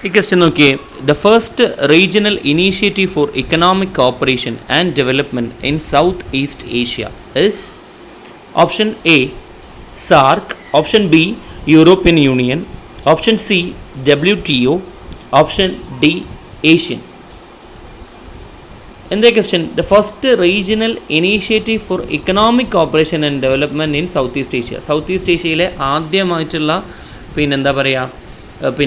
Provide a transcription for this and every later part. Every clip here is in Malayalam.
ഈ ക്വസ്റ്റ്യൻ നോക്കിയേ. The first regional initiative for economic cooperation and development in south east Asia is option A SAARC, option B European Union, option C WTO, option D ASEAN. എന്താ question? The first regional initiative for economic cooperation and development in south east Asia. South east ഏഷ്യയിലെ ആദ്യമായിട്ടുള്ള പിന്നെന്താ പറയുക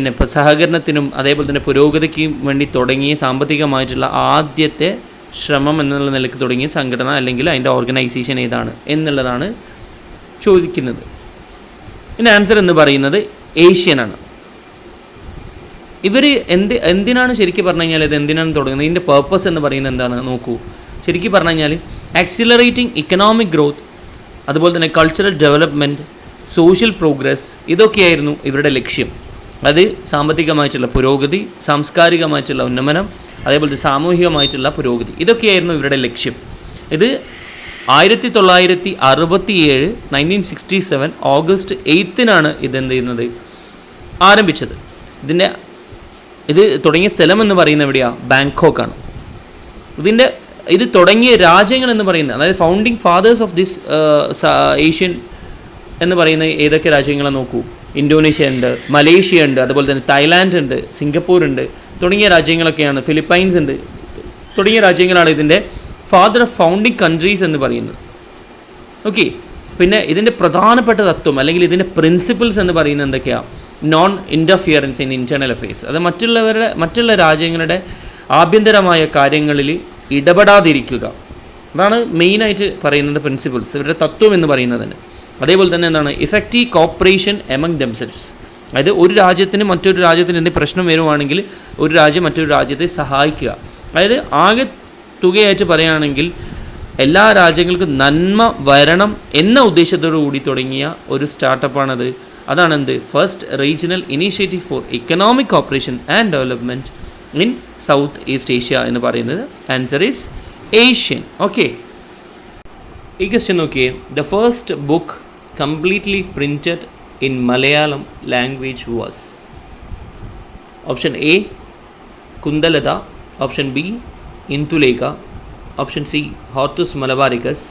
ഇപ്പോൾ സഹകരണത്തിനും അതേപോലെ തന്നെ പുരോഗതിക്കും വേണ്ടി തുടങ്ങിയ സാമ്പത്തികമായിട്ടുള്ള ആദ്യത്തെ ശ്രമം എന്നുള്ള നിലയ്ക്ക് തുടങ്ങിയ സംഘടന അല്ലെങ്കിൽ അതിൻ്റെ ഓർഗനൈസേഷൻ ഏതാണ് എന്നുള്ളതാണ് ചോദിക്കുന്നത്. ഇതിൻ്റെ ആൻസർ എന്ന് പറയുന്നത് ഏഷ്യനാണ്. ഇവർ എന്തിനാണ് ശരിക്കും പറഞ്ഞു കഴിഞ്ഞാൽ ഇത് എന്തിനാണ് തുടങ്ങുന്നത്, ഇതിൻ്റെ പേർപ്പസ് എന്ന് പറയുന്നത് എന്താണെന്ന് നോക്കൂ. ശരിക്കും പറഞ്ഞു കഴിഞ്ഞാൽ ആക്സിലറേറ്റിംഗ് ഇക്കണോമിക് ഗ്രോത്ത്, അതുപോലെ തന്നെ കൾച്ചറൽ ഡെവലപ്മെൻറ്റ്, സോഷ്യൽ പ്രോഗ്രസ്, ഇതൊക്കെയായിരുന്നു ഇവരുടെ ലക്ഷ്യം. അത് സാമ്പത്തികമായിട്ടുള്ള പുരോഗതി, സാംസ്കാരികമായിട്ടുള്ള ഉന്നമനം, അതേപോലെ സാമൂഹികമായിട്ടുള്ള പുരോഗതി, ഇതൊക്കെയായിരുന്നു ഇവരുടെ ലക്ഷ്യം. ഇത് 1967 1967 ഓഗസ്റ്റ് 8 ഇതെന്ത് ചെയ്യുന്നത് ആരംഭിച്ചത്. ഇത് തുടങ്ങിയ സ്ഥലം എന്ന് പറയുന്നത് എവിടെയാണ്? ബാങ്കോക്കാണ്. ഇത് തുടങ്ങിയ രാജ്യങ്ങൾ എന്ന് പറയുന്നത്, അതായത് founding fathers of this Asian എന്ന് പറയുന്ന ഏതൊക്കെ രാജ്യങ്ങളെ നോക്കൂ. ഇന്തോനേഷ്യ ഉണ്ട്, മലേഷ്യ ഉണ്ട്, അതുപോലെ തന്നെ തായ്ലാൻഡ് ഉണ്ട്, സിംഗപ്പൂർ ഉണ്ട്, തുടങ്ങിയ രാജ്യങ്ങളൊക്കെയാണ്. ഫിലിപ്പൈൻസ് ഉണ്ട്, തുടങ്ങിയ രാജ്യങ്ങളാണ് ഇതിൻ്റെ ഫാദർ ഓഫ് ഫൗണ്ടിങ് കൺട്രീസ് എന്ന് പറയുന്നത്. ഓക്കെ, പിന്നെ ഇതിൻ്റെ പ്രധാനപ്പെട്ട തത്വം അല്ലെങ്കിൽ ഇതിൻ്റെ പ്രിൻസിപ്പിൾസ് എന്ന് പറയുന്നത് എന്തൊക്കെയാണ്? Non interference in internal affairs. അത് മറ്റുള്ള രാജ്യങ്ങളുടെ ആഭ്യന്തരമായ കാര്യങ്ങളിൽ ഇടപെടാതിരിക്കുക. അതാണ് മെയിനായിട്ട് പറയുന്നത് പ്രിൻസിപ്പിൾസ്, ഇവരുടെ തത്വം എന്ന് പറയുന്നത് തന്നെ. അതേപോലെ തന്നെ എന്താണ്? Effective cooperation among themselves. അതായത് ഒരു രാജ്യത്തിന് മറ്റൊരു രാജ്യത്തിന് എന്തെങ്കിലും പ്രശ്നം വരുവാണെങ്കിൽ ഒരു രാജ്യം മറ്റൊരു രാജ്യത്തെ സഹായിക്കുക. അതായത് ആകെ തുകയായിട്ട് പറയുകയാണെങ്കിൽ എല്ലാ രാജ്യങ്ങൾക്കും നന്മ വരണം എന്ന ഉദ്ദേശത്തോടു കൂടി തുടങ്ങിയ ഒരു സ്റ്റാർട്ടപ്പാണത്. അതാണെന്ത്? First regional initiative for economic cooperation and development in south east Asia എന്ന് പറയുന്നത്. Answer is ASEAN. ഓക്കെ, ഈ ക്വസ്റ്റ്യൻ നോക്കിയേ. The first book completely printed in Malayalam language was. Option A Kundalatha, option B Indulekha, option C Hortus Malabaricus,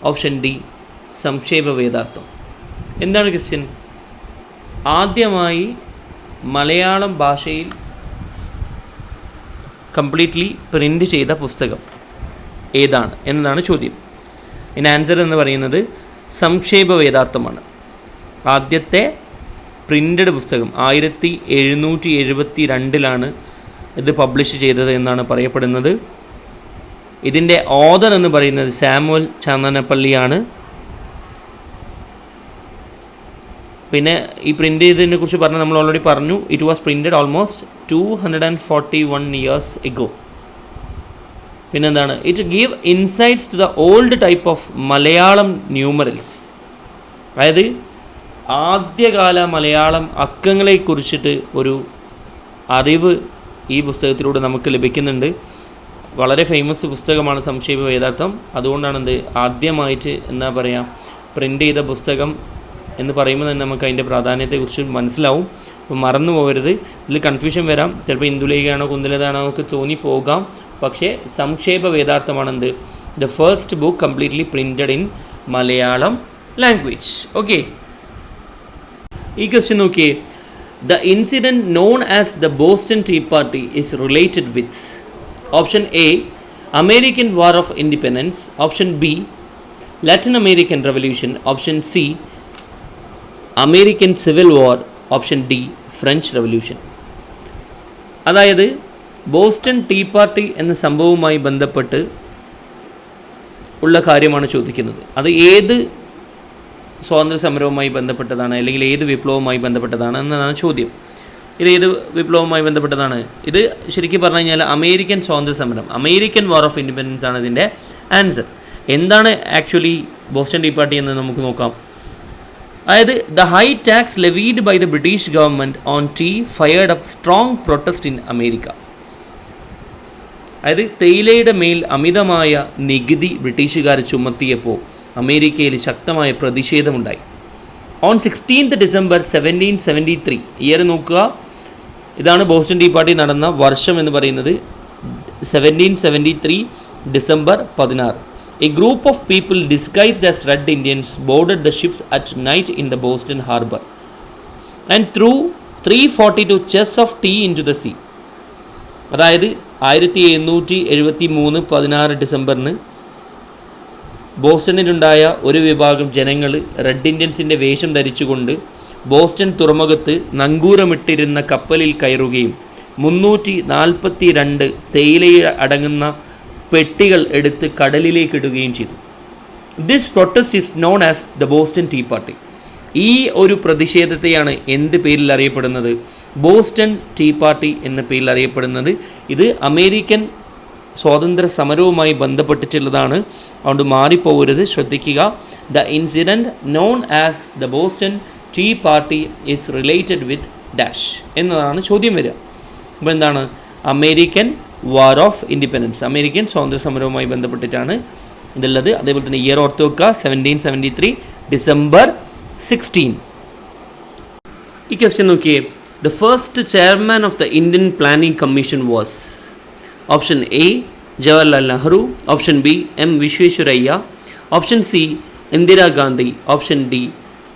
option D Samkshepa Vedartham. എന്താണ് ക്വസ്റ്റ്യൻ? ആദ്യമായി മലയാളം ഭാഷയിൽ കംപ്ലീറ്റ്ലി പ്രിൻ്റ് ചെയ്ത പുസ്തകം ഏതാണ് എന്നതാണ് ചോദ്യം. ഇതിൻ്റെ ആൻസർ എന്ന് പറയുന്നത് സംക്ഷേപ വേദാർത്ഥമാണ്. ആദ്യത്തെ പ്രിൻ്റഡ് പുസ്തകം 1772 ഇത് പബ്ലിഷ് ചെയ്തത് എന്നാണ് പറയപ്പെടുന്നത്. ഇതിൻ്റെ ഓഥർ എന്ന് പറയുന്നത് സാമുവൽ ചന്ദനപ്പള്ളിയാണ്. പിന്നെ ഈ പ്രിൻ്റ് ചെയ്തതിനെ കുറിച്ച് പറഞ്ഞാൽ നമ്മൾ ഓൾറെഡി പറഞ്ഞു. It was printed almost 241 years ago. പിന്നെന്താണ്? It give insights to the old type of Malayalam numerals. അതായത് ആദ്യകാല മലയാളം അക്കങ്ങളെക്കുറിച്ചിട്ട് ഒരു അറിവ് ഈ പുസ്തകത്തിലൂടെ നമുക്ക് ലഭിക്കുന്നുണ്ട്. വളരെ ഫേമസ് പുസ്തകമാണ് സംക്ഷേപ വേദാർത്ഥം. അതുകൊണ്ടാണ് ആദ്യമായിട്ട് എന്താ പറയുക പ്രിൻ്റ് ചെയ്ത പുസ്തകം എന്ന് പറയുമ്പോൾ തന്നെ നമുക്ക് അതിൻ്റെ പ്രാധാന്യത്തെക്കുറിച്ച് മനസ്സിലാവും. അപ്പോൾ മറന്നു പോകരുത്. ഇതിൽ കൺഫ്യൂഷൻ വരാം. ചിലപ്പോൾ ഇന്ദുലേഖയാണോ കുന്തലതാണോ ഒക്കെ തോന്നിപ്പോകാം. പക്ഷേ സംക്ഷേപ വേദാർത്ഥമാണെന്ത്? The first book completely printed in Malayalam language. Okay, ഈ ക്വസ്റ്റ്യൻ നോക്കിയേ. The incident known as the Boston tea party is related with. Option A American war of independence, option B Latin American revolution, option C American civil war, option D French revolution. അതായത് ബോസ്റ്റൺ ടീ പാർട്ടി എന്ന സംഭവവുമായി ബന്ധപ്പെട്ട് ഉള്ള കാര്യമാണ് ചോദിക്കുന്നത്. അത് ഏത് സ്വാതന്ത്ര്യ സമരവുമായി ബന്ധപ്പെട്ടതാണ് അല്ലെങ്കിൽ ഏത് വിപ്ലവവുമായി ബന്ധപ്പെട്ടതാണ് എന്നതാണ് ചോദ്യം. ഇത് ഏത് വിപ്ലവവുമായി ബന്ധപ്പെട്ടതാണ്? ഇത് ശരിക്കും പറഞ്ഞു കഴിഞ്ഞാൽ അമേരിക്കൻ സ്വാതന്ത്ര്യ സമരം, അമേരിക്കൻ വാർ ഓഫ് ഇൻഡിപെൻഡൻസ് ആണ് ഇതിൻ്റെ ആൻസർ. എന്താണ് ആക്ച്വലി ബോസ്റ്റൺ ടീ പാർട്ടി എന്ന് നമുക്ക് നോക്കാം. അതായത് the high tax levied by the British government on tea fired up strong protest in America. അതായത് തേയിലയുടെ മേൽ അമിതമായ നികുതി ബ്രിട്ടീഷുകാർ ചുമത്തിയപ്പോൾ അമേരിക്കയിൽ ശക്തമായ പ്രതിഷേധമുണ്ടായി. ഓൺ 16th December 1773, ഇയർ നോക്കുക, ഇതാണ് ബോസ്റ്റൺ ടീ പാർട്ടി നടന്ന വർഷം എന്ന് പറയുന്നത് 1773 December 16. A group of people disguised as Red Indians boarded the ships at night in the Boston harbor and threw 342 chests of tea into the sea. അതായത് 1773 16 ഡിസംബറിന് ബോസ്റ്റണിലുണ്ടായ ഒരു വിഭാഗം ജനങ്ങൾ റെഡ് ഇന്ത്യൻസിൻ്റെ വേഷം ധരിച്ചുകൊണ്ട് ബോസ്റ്റൺ തുറമുഖത്ത് നങ്കൂരമിട്ടിരുന്ന കപ്പലിൽ കയറുകയും 342 തേയിലയിൽ അടങ്ങുന്ന പെട്ടികൾ എടുത്ത് കടലിലേക്ക് ഇടുകയും ചെയ്തു. This protest is known as the Boston tea Party. ഈ ഒരു പ്രതിഷേധത്തെയാണ് എന്ത് പേരിൽ അറിയപ്പെടുന്നത്? ബോസ്റ്റൺ ടീ പാർട്ടി എന്ന പേരിൽ അറിയപ്പെടുന്നത്. ഇത് അമേരിക്കൻ സ്വാതന്ത്ര്യ സമരവുമായി ബന്ധപ്പെട്ടിട്ടുള്ളതാണ്, അതുകൊണ്ട് മാറിപ്പോകരുത്, ശ്രദ്ധിക്കുക. The incident known as the Boston tea Party is related with dash എന്നതാണ് ചോദ്യം വരിക. അപ്പോൾ എന്താണ്? American war of Independence, American സ്വാതന്ത്ര്യ സമരവുമായി ബന്ധപ്പെട്ടിട്ടാണ് ഇതുള്ളത്. അതേപോലെ തന്നെ ഇയർ ഓർത്ത് വെക്കുക, 1773 ഡിസംബർ 16. ഈ ക്വസ്റ്റ്യൻ നോക്കിയേ. The first chairman of the Indian planning commission was option A Jawaharlal Nehru, option B M Visvesvaraya, option C Indira Gandhi, option D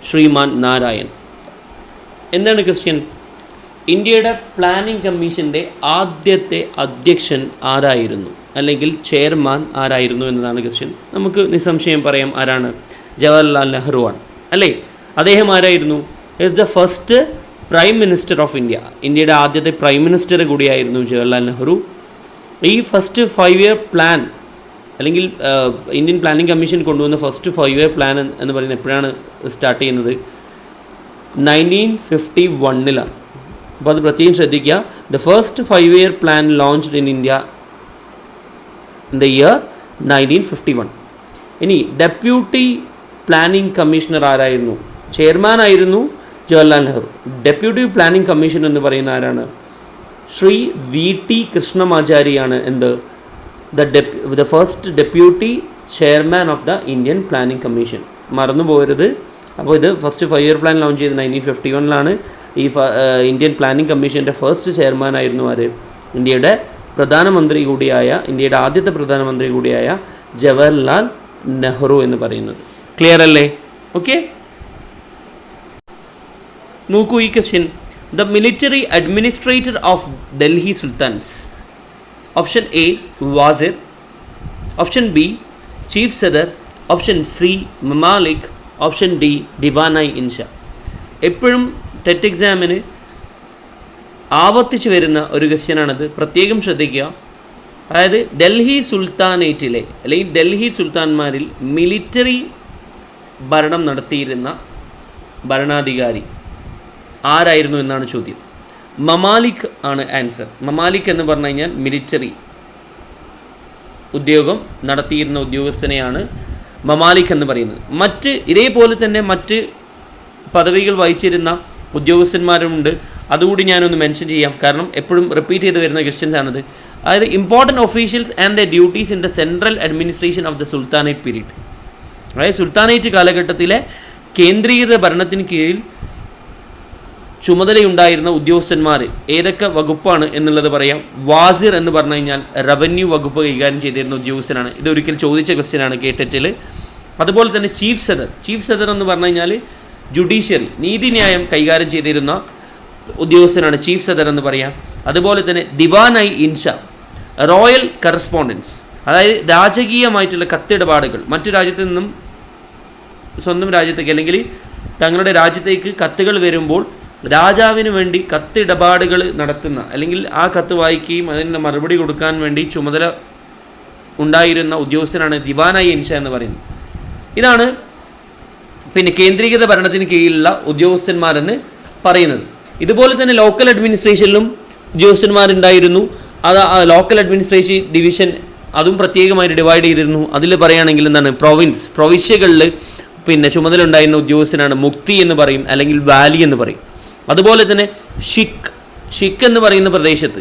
Shriman Narayan. എന്താണ് ക്വസ്റ്റ്യൻ? ഇന്ത്യയുടെ പ്ലാനിംഗ് കമ്മീഷൻ്റെ ആദ്യത്തെ അധ്യക്ഷൻ ആരായിരുന്നു, അല്ലെങ്കിൽ ചെയർമാൻ ആരായിരുന്നു എന്നതാണ് ക്വസ്റ്റ്യൻ. നമുക്ക് നിസ്സംശയം പറയാം ആരാണ്? ജവഹർലാൽ നെഹ്റു ആണ്, അല്ലേ? അദ്ദേഹം ആരായിരുന്നു? Is the first prime minister of India. ഇന്ത്യയുടെ ആദ്യത്തെ പ്രൈം മിനിസ്റ്റർ കൂടിയായിരുന്നു ജവഹർലാൽ നെഹ്റു. ഈ ഫസ്റ്റ് 5 ഇയർ പ്ലാൻ അല്ലെങ്കിൽ ഇന്ത്യൻ പ്ലാനിംഗ് കമ്മീഷൻ കൊണ്ടുവന്ന ഫസ്റ്റ് 5 ഇയർ പ്ലാൻ എന്ന് പറയുന്നത് എപ്പോഴാണ് സ്റ്റാർട്ട് ചെയ്യുന്നത്? 1951. അപ്പോൾ അത് പ്രത്യേകം ശ്രദ്ധിക്കുക. The first 5 year plan launched in India in the year 1951. ഇനി ഡെപ്യൂട്ടി പ്ലാനിംഗ് കമ്മീഷണർ ആരായിരുന്നു? ചെയർമാൻ ആയിരുന്നു Jawaharlal Nehru. Deputy planning commission എന്ന് പറയുന്ന ആരാണ്? ശ്രീ VT കൃഷ്ണമാചാരിയാണ്. എന്ത്? The first deputy chairman of the Indian planning commission. മറന്നു പോകരുത്. അപ്പോൾ ഇത് ഫസ്റ്റ് 5 ഇയർ പ്ലാൻ ലോഞ്ച് ചെയ്തത് 1951. ഈ ഇന്ത്യൻ പ്ലാനിംഗ് കമ്മീഷൻ്റെ ഫസ്റ്റ് ചെയർമാൻ ആയിരുന്നു ആര്? ഇന്ത്യയുടെ പ്രധാനമന്ത്രി കൂടിയായ, ഇന്ത്യയുടെ ആദ്യത്തെ പ്രധാനമന്ത്രി കൂടിയായ ജവഹർലാൽ നെഹ്റു എന്ന് പറയുന്നത്. ക്ലിയർ അല്ലേ? ഓക്കെ, നോക്കൂ ഈ question. The military administrator of Delhi sultans. Option A Wazir, option B chief Sadr, option C Mamalik, option D Diwan-i Insha. എപ്പോഴും ടെറ്റ് എക്സാമിന് ആവർത്തിച്ച് വരുന്ന ഒരു ക്വസ്റ്റ്യനാണിത്, പ്രത്യേകം ശ്രദ്ധിക്കുക. അതായത് ഡൽഹി സുൽത്താനേറ്റിലെ അല്ലെങ്കിൽ ഡൽഹി സുൽത്താൻമാരിൽ മിലിറ്ററി ഭരണം നടത്തിയിരുന്ന ഭരണാധികാരി ആരായിരുന്നു എന്നാണ് ചോദ്യം. മമാലിക് ആണ് ആൻസർ. മമാലിക് എന്ന് പറഞ്ഞു കഴിഞ്ഞാൽ മിലിറ്ററി ഉദ്യോഗം നടത്തിയിരുന്ന ഉദ്യോഗസ്ഥനെയാണ് മമാലിക് എന്ന് പറയുന്നത്. ഇതേപോലെ തന്നെ മറ്റ് പദവികൾ വഹിച്ചിരുന്ന ഉദ്യോഗസ്ഥന്മാരുമുണ്ട്. അതുകൂടി ഞാനൊന്ന് മെൻഷൻ ചെയ്യാം, കാരണം എപ്പോഴും റിപ്പീറ്റ് ചെയ്ത് വരുന്ന ക്വസ്റ്റ്യൻസ് ആണിത്. അതായത് important officials and the duties in the central administration of the sultanate period. അതായത് സുൽത്താനേറ്റ് കാലഘട്ടത്തിലെ കേന്ദ്രീകൃത ഭരണത്തിന് കീഴിൽ ചുമതലയുണ്ടായിരുന്ന ഉദ്യോഗസ്ഥന്മാർ ഏതൊക്കെ വകുപ്പാണ് എന്നുള്ളത് പറയാം. വാസിർ എന്ന് പറഞ്ഞു കഴിഞ്ഞാൽ റവന്യൂ വകുപ്പ് കൈകാര്യം ചെയ്തിരുന്ന ഉദ്യോഗസ്ഥനാണ്. ഇതൊരിക്കൽ ചോദിച്ച ക്വസ്റ്റ്യനാണ് കേട്ടറ്റിൽ. അതുപോലെ തന്നെ ചീഫ് സദർ എന്ന് പറഞ്ഞു കഴിഞ്ഞാൽ ജുഡീഷ്യറി, നീതിന്യായം കൈകാര്യം ചെയ്തിരുന്ന ഉദ്യോഗസ്ഥനാണ് ചീഫ് സദർ എന്ന് പറയാം. അതുപോലെ തന്നെ ദിവാനായി ഇൻഷ, റോയൽ കറസ്പോണ്ടൻസ്, അതായത് രാജകീയമായിട്ടുള്ള കത്തിടപാടുകൾ മറ്റു രാജ്യത്തു നിന്നും സ്വന്തം രാജ്യത്തേക്ക് അല്ലെങ്കിൽ തങ്ങളുടെ രാജ്യത്തേക്ക് കത്തുകൾ വരുമ്പോൾ രാജാവിന് വേണ്ടി കത്തിടപാടുകൾ നടത്തുന്ന അല്ലെങ്കിൽ ആ കത്ത് വായിക്കുകയും അതിന് മറുപടി കൊടുക്കാൻ വേണ്ടി ചുമതല ഉണ്ടായിരുന്ന ഉദ്യോഗസ്ഥനാണ് ദിവാനായി ഇൻഷ എന്ന് പറയുന്നത്. ഇതാണ് പിന്നെ കേന്ദ്രീകൃത ഭരണത്തിന് കീഴിലുള്ള ഉദ്യോഗസ്ഥന്മാരെന്ന് പറയുന്നത്. ഇതുപോലെ തന്നെ ലോക്കൽ അഡ്മിനിസ്ട്രേഷനിലും ഉദ്യോഗസ്ഥന്മാരുണ്ടായിരുന്നു. അത് ലോക്കൽ അഡ്മിനിസ്ട്രേഷൻ ഡിവിഷൻ അതും പ്രത്യേകമായിട്ട് ഡിവൈഡ് ചെയ്തിരുന്നു. അതിൽ പറയുകയാണെങ്കിൽ എന്താണ്, പ്രൊവിൻഷ്യകളിൽ പിന്നെ ചുമതല ഉണ്ടായിരുന്ന ഉദ്യോഗസ്ഥനാണ് മുക്തി എന്ന് പറയും, അല്ലെങ്കിൽ വാലി എന്ന് പറയും. അതുപോലെ തന്നെ ഷിക്ക് എന്ന് പറയുന്ന പ്രദേശത്ത്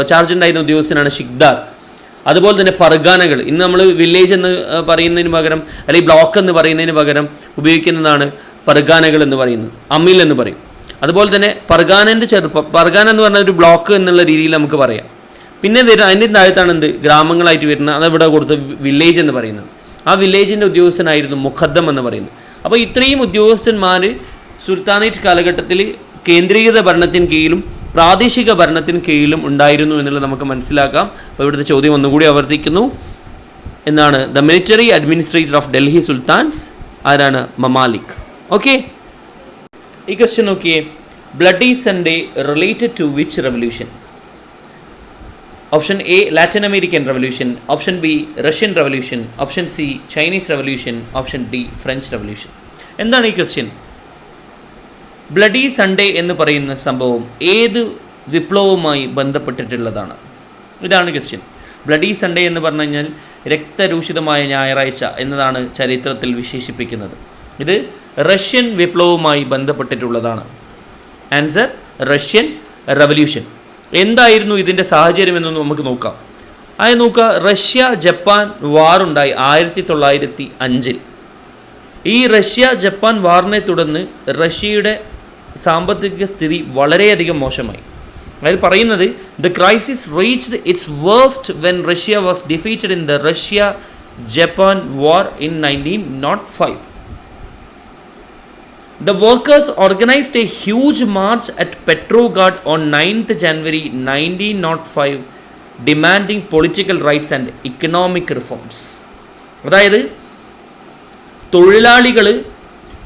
ചാർജ് ഉണ്ടായിരുന്ന ഉദ്യോഗസ്ഥനാണ് ഷിക്ദാർ. അതുപോലെ തന്നെ പർഗാനകൾ, ഇന്ന് നമ്മൾ വില്ലേജ് എന്ന് പറയുന്നതിന് പകരം അല്ലെങ്കിൽ ബ്ലോക്ക് എന്ന് പറയുന്നതിന് പകരം ഉപയോഗിക്കുന്നതാണ് പർഗാനകൾ എന്ന് പറയുന്നത്, അമീൽ എന്ന് പറയും. അതുപോലെ തന്നെ പർഗാനൻ്റെ ചെറുപ്പം, പർഗാന എന്ന് പറഞ്ഞ ഒരു ബ്ലോക്ക് എന്നുള്ള രീതിയിൽ നമുക്ക് പറയാം. പിന്നെ അതിൻ്റെ താഴത്താണ് എന്ത് ഗ്രാമങ്ങളായിട്ട് വരുന്നത്, അതവിടെ കൊടുത്ത് വില്ലേജ് എന്ന് പറയുന്നത്. ആ വില്ലേജിൻ്റെ ഉദ്യോഗസ്ഥനായിരുന്നു മുഖദ്ദം എന്ന് പറയുന്നത്. അപ്പോൾ ഇത്രയും ഉദ്യോഗസ്ഥന്മാർ സുൽത്താനേറ്റ് കാലഘട്ടത്തിൽ കേന്ദ്രീകൃത ഭരണത്തിന് കീഴിലും പ്രാദേശിക ഭരണത്തിന് കീഴിലും ഉണ്ടായിരുന്നു എന്നുള്ളത് നമുക്ക് മനസ്സിലാക്കാം. അപ്പോൾ ഇവിടുത്തെ ചോദ്യം ഒന്നുകൂടി ആവർത്തിക്കുന്നു. എന്നാണ് the military administrator of Delhi sultans ആരാണ്? മമാലിക്. ഓക്കെ, ഈ ക്വസ്റ്റ്യൻ നോക്കിയേ. Bloody Sunday related to which revolution? Option A Latin American revolution, option B Russian revolution, option C Chinese revolution, option D French revolution. എന്താണ് ഈ ക്വസ്റ്റ്യൻ? ബ്ലഡി സൺഡേ എന്ന് പറയുന്ന സംഭവം ഏത് വിപ്ലവവുമായി ബന്ധപ്പെട്ടിട്ടുള്ളതാണ്? ഇതാണ് ക്വസ്റ്റ്യൻ. ബ്ലഡി സൺഡേ എന്ന് പറഞ്ഞു കഴിഞ്ഞാൽ രക്തരൂഷിതമായ ഞായറാഴ്ച എന്നതാണ് ചരിത്രത്തിൽ വിശേഷിപ്പിക്കുന്നത്. ഇത് റഷ്യൻ വിപ്ലവവുമായി ബന്ധപ്പെട്ടിട്ടുള്ളതാണ്. Answer Russian revolution. എന്തായിരുന്നു ഇതിൻ്റെ സാഹചര്യം എന്നൊന്ന് നമുക്ക് നോക്കാം. അത് നോക്കുക, റഷ്യ ജപ്പാൻ വാറുണ്ടായി 1905. ഈ റഷ്യ ജപ്പാൻ വാറിനെ തുടർന്ന് റഷ്യയുടെ സാമ്പത്തിക സ്ഥിതി വളരെയധികം മോശമായി. അതായത് പറയുന്നത് the crisis reached it's worst when Russia was defeated in the Russia Japan war in 1905. The workers organized a huge march at Petrograd on 9th January 1905 demanding political rights and economic reforms. അതായത് തൊഴിലാളികൾ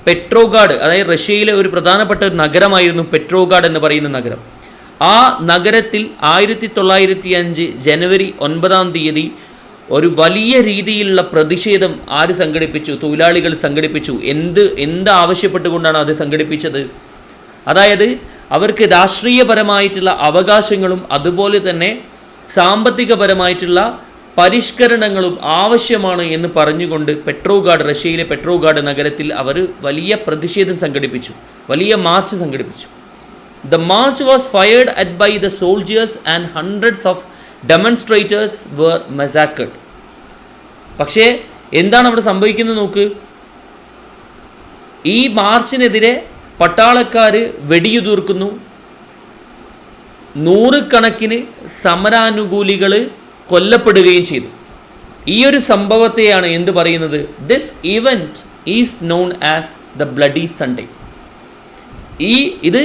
പെട്രോഗാഡ്, അതായത് റഷ്യയിലെ ഒരു പ്രധാനപ്പെട്ട ഒരു നഗരമായിരുന്നു പെട്രോഗാഡ് എന്ന് പറയുന്ന നഗരം. ആ നഗരത്തിൽ 1905 ജനുവരി 9 ഒരു വലിയ രീതിയിലുള്ള പ്രതിഷേധം ആര് സംഘടിപ്പിച്ചു? തൊഴിലാളികൾ സംഘടിപ്പിച്ചു. എന്ത് ആവശ്യപ്പെട്ടുകൊണ്ടാണ് അത് സംഘടിപ്പിച്ചത്? അതായത് അവർക്ക് രാഷ്ട്രീയപരമായിട്ടുള്ള അവകാശങ്ങളും അതുപോലെ തന്നെ സാമ്പത്തികപരമായിട്ടുള്ള പരിഷ്കരണങ്ങളും ആവശ്യമാണ് എന്ന് പറഞ്ഞുകൊണ്ട് പെട്രോഗാഡ്, റഷ്യയിലെ പെട്രോഗാഡ് നഗരത്തിൽ അവർ വലിയ പ്രതിഷേധം സംഘടിപ്പിച്ചു, വലിയ മാർച്ച് സംഘടിപ്പിച്ചു. The march was fired at by the soldiers and hundreds of demonstrators were massacred. പക്ഷേ എന്താണ് അവിടെ സംഭവിക്കുന്നത് നോക്ക്. ഈ മാർച്ചിനെതിരെ പട്ടാളക്കാർ വെടിയുതിർക്കുന്നു. നൂറുകണക്കിന് സമരാനുകൂലികൾ കൊല്ലപ്പെടുകയും ചെയ്തു. ഈ ഒരു സംഭവത്തെയാണ് എന്ത് പറയുന്നത്? This event is known as the bloody Sunday. ഇത്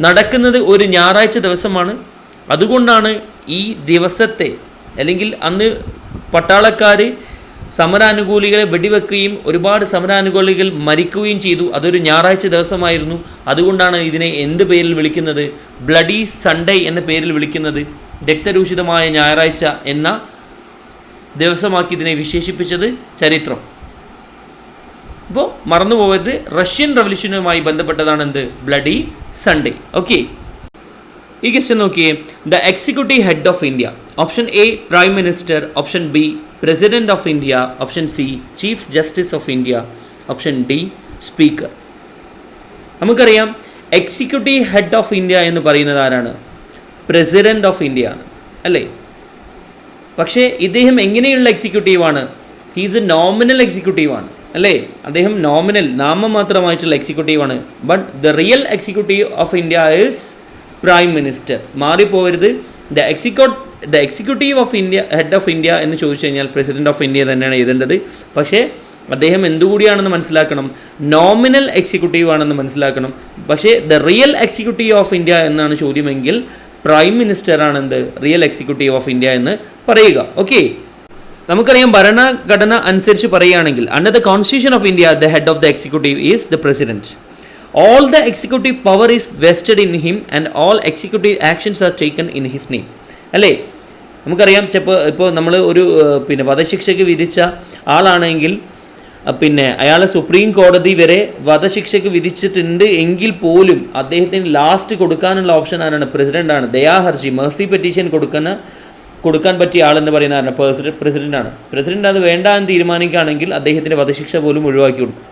നടക്കുന്നത് ഒരു ഞായറാഴ്ച ദിവസമാണ്. അതുകൊണ്ടാണ് ഈ ദിവസത്തെ, അല്ലെങ്കിൽ അന്ന് പട്ടാളക്കാർ സമരാനുകൂലികളെ വെടിവെക്കുകയും ഒരുപാട് സമരാനുകൂലികൾ മരിക്കുകയും ചെയ്തു. അതൊരു ഞായറാഴ്ച ദിവസമായിരുന്നു. അതുകൊണ്ടാണ് ഇതിനെ എന്ത് പേരിൽ വിളിക്കുന്നത്? ബ്ലഡി സൺഡേ എന്ന പേരിൽ വിളിക്കുന്നത്. രക്തരൂഷിതമായ ഞായറാഴ്ച എന്ന ദിവസമാക്കി ഇതിനെ വിശേഷിപ്പിച്ചത് ചരിത്രം. അപ്പോൾ മറന്നു പോകരുത്, റഷ്യൻ റവല്യൂഷനുമായി ബന്ധപ്പെട്ടതാണ് എന്ത്? Bloody Sunday. ഓക്കെ, ഈ ക്വസ്റ്റ്യൻ നോക്കിയേ. The executive head of India. Option A prime minister, option B president of India, option C chief justice of India, option D speaker. നമുക്കറിയാം എക്സിക്യൂട്ടീവ് ഹെഡ് ഓഫ് ഇന്ത്യ എന്ന് പറയുന്നത് ആരാണ്? പ്രസിഡന്റ് ഓഫ് ഇന്ത്യ ആണ്, അല്ലേ? പക്ഷേ ഇദ്ദേഹം എങ്ങനെയുള്ള എക്സിക്യൂട്ടീവാണ്? ഹീസ് എ നോമിനൽ എക്സിക്യൂട്ടീവാണ്, അല്ലേ? അദ്ദേഹം നോമിനൽ, നാമമാത്രമായിട്ടുള്ള എക്സിക്യൂട്ടീവാണ്. But the real executive of India is prime minister. മാറിപ്പോകരുത്. The executive of India, head of India എന്ന് ചോദിച്ചു കഴിഞ്ഞാൽ പ്രസിഡന്റ് ഓഫ് ഇന്ത്യ തന്നെയാണ് എഴുതേണ്ടത്. പക്ഷേ അദ്ദേഹം എന്തുകൂടിയാണെന്ന് മനസ്സിലാക്കണം? നോമിനൽ എക്സിക്യൂട്ടീവ് ആണെന്ന് മനസ്സിലാക്കണം. പക്ഷേ the real executive of India എന്നാണ് ചോദ്യമെങ്കിൽ പ്രൈം മിനിസ്റ്റർ ആണെന്ത്? റിയൽ എക്സിക്യൂട്ടീവ് ഓഫ് ഇന്ത്യ എന്ന് പറയുക. ഓക്കെ, നമുക്കറിയാം ഭരണഘടന അനുസരിച്ച് പറയുകയാണെങ്കിൽ under the constitution of India the head of the executive is the president. All the executive power is vested in him and all executive actions are taken in his name. അല്ലേ? നമുക്കറിയാം ഇപ്പോൾ നമ്മൾ ഒരു വധശിക്ഷയ്ക്ക് വിധിച്ച ആളാണെങ്കിൽ അയാളെ സുപ്രീം കോടതി വരെ വധശിക്ഷയ്ക്ക് വിധിച്ചിട്ടുണ്ട് എങ്കിൽ പോലും അദ്ദേഹത്തിന് ലാസ്റ്റ് കൊടുക്കാനുള്ള ഓപ്ഷൻ ആരാണ്? പ്രസിഡൻ്റാണ്. ദയാഹർജി, മെർസി പെറ്റീഷൻ കൊടുക്കാൻ പറ്റിയ ആളെന്ന് പറയുന്ന ആരാണ്? പ്രസിഡൻ്റാണ്. പ്രസിഡന്റ് അത് വേണ്ട എന്ന് തീരുമാനിക്കുകയാണെങ്കിൽ അദ്ദേഹത്തിൻ്റെ വധശിക്ഷ പോലും ഒഴിവാക്കി കൊടുക്കും.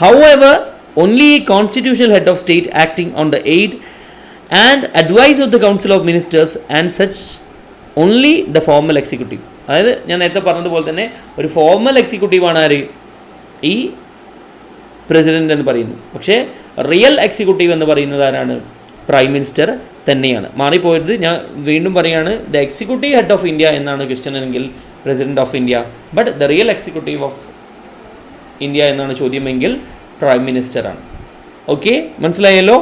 However, only a constitutional head of state acting on the aid and advice of the council of ministers and such only the formal executive. അതായത് ഞാൻ നേരത്തെ പറഞ്ഞതുപോലെ തന്നെ ഒരു ഫോർമൽ എക്സിക്യൂട്ടീവാണ് ആര്? ഈ പ്രസിഡന്റ് എന്ന് പറയുന്നത്. പക്ഷേ റിയൽ എക്സിക്യൂട്ടീവ് എന്ന് പറയുന്നത് ആരാണ്? പ്രൈം മിനിസ്റ്റർ തന്നെയാണ്. മാറിപ്പോയത്, ഞാൻ വീണ്ടും പറയുകയാണ്, the executive head of India എന്നാണ് ക്വസ്റ്റ്യൻ എങ്കിൽ president of India, but the real executive of India എന്നാണ് ചോദ്യമെങ്കിൽ പ്രൈം മിനിസ്റ്ററാണ്. ഓക്കെ, മനസ്സിലായല്ലോ?